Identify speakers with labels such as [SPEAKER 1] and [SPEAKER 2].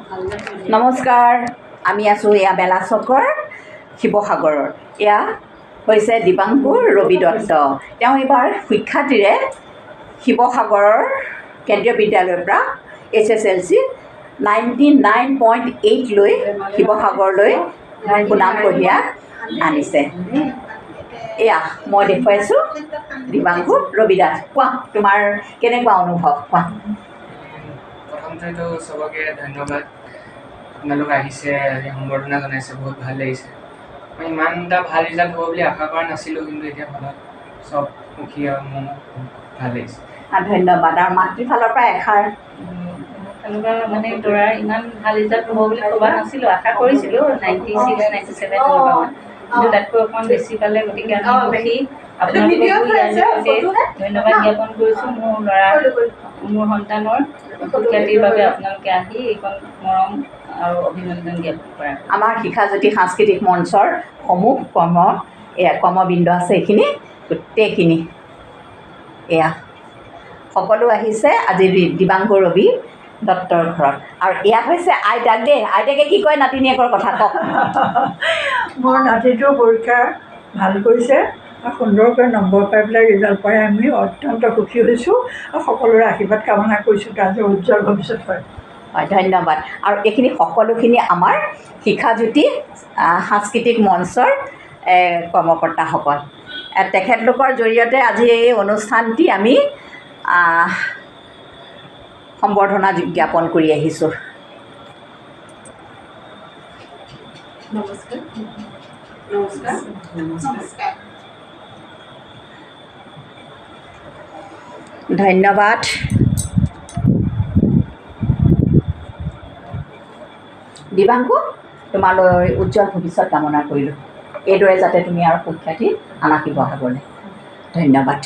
[SPEAKER 1] নমস্কাৰ, আমি আছোঁ এয়া মেলা চকৰ শিৱসাগৰৰ। এয়া হৈছে দিবাংকুৰ ৰবি দত্ত। তেওঁ এইবাৰ সুখ্যাতিৰে শিৱসাগৰৰ কেন্দ্ৰীয় বিদ্যালয়ৰ পৰা SSLC 99.8 লৈ শিৱসাগৰলৈ সুনাম কঢ়িয়াই আনিছে। এয়া মই দেখুৱাইছোঁ দিবাংকুৰ ৰবি দাস। কোৱা, তোমাৰ কেনেকুৱা অনুভৱ কোৱা?
[SPEAKER 2] প্ৰথমতেতো চবকে ধন্যবাদ, আপোনালোক আহিছে, সম্বৰ্ধনা জনাইছে, বহুত ভাল লাগিছে। মই ইমান এটা ভাল ৰিজাল্ট হ'ব বুলি আশা কৰা নাছিলোঁ, কিন্তু এতিয়া ভালত চব সুখী আৰু মোৰ ভাল লাগিছে।
[SPEAKER 1] ধন্যবাদ। আৰু মাতৃৰ ফালৰ পৰা এষাৰ
[SPEAKER 3] মানে ল'ৰাৰ ইমান ভাল ৰিজাল্ট হ'ব বুলি ভবা নাছিলোঁ, আশা কৰিছিলোঁ 96, 97 তেনেকুৱা মান, কিন্তু তাতকৈ অকণমান বেছি পালে। গতিকে আমি সুখী। আপোনালোককো ধন্যবাদ জ্ঞাপন কৰিছোঁ। মোৰ সন্তানৰ সুখ্যাতিৰ বাবে আপোনালোকে আহি এইখন মৰম আৰু অভিনন্দন জ্ঞাপন কৰা।
[SPEAKER 1] আমাৰ শিখাজ্যোতি সাংস্কৃতিক মঞ্চৰ সমূহ কৰ্মবৃন্দ আছে, এইখিনি গোটেইখিনি এয়া সকলো আহিছে আজি দিবাংকুৰ ৰবি দত্তৰ ঘৰত। আৰু এয়া হৈছে আইতাক দেই। আইতাকে কি কয় নাতিনীয়েকৰ কথা কওক।
[SPEAKER 4] মোৰ নাতিটো পৰীক্ষা ভাল কৰিছে, সুন্দৰকৈ নম্বৰ পাই পেলাই ৰিজাল্ট পাই আমি অত্যন্ত সুখী হৈছোঁ আৰু সকলোৰে আশীৰ্বাদ কামনা কৰিছোঁ তাৰ যে উজ্জ্বল ভৱিষ্যত হয়।
[SPEAKER 1] হয়, ধন্যবাদ। আৰু এইখিনি সকলোখিনি আমাৰ শিখাজ্যোতি সাংস্কৃতিক মঞ্চৰ কৰ্মকৰ্তাসকল। তেখেতলোকৰ জৰিয়তে আজি এই অনুষ্ঠানটি আমি সম্বৰ্ধনা জ্ঞাপন কৰি আহিছোঁ।
[SPEAKER 5] নমস্কাৰ। নমস্কাৰ। নমস্কাৰ।
[SPEAKER 1] ধন্যবাদ। দিবাংকু, তোমালৈ উজ্জ্বল ভৱিষ্যত কামনা কৰিলোঁ। এইদৰে যাতে তুমি আৰু সুখ্যাতি আনা শিৱসাগৰলৈ। ধন্যবাদ।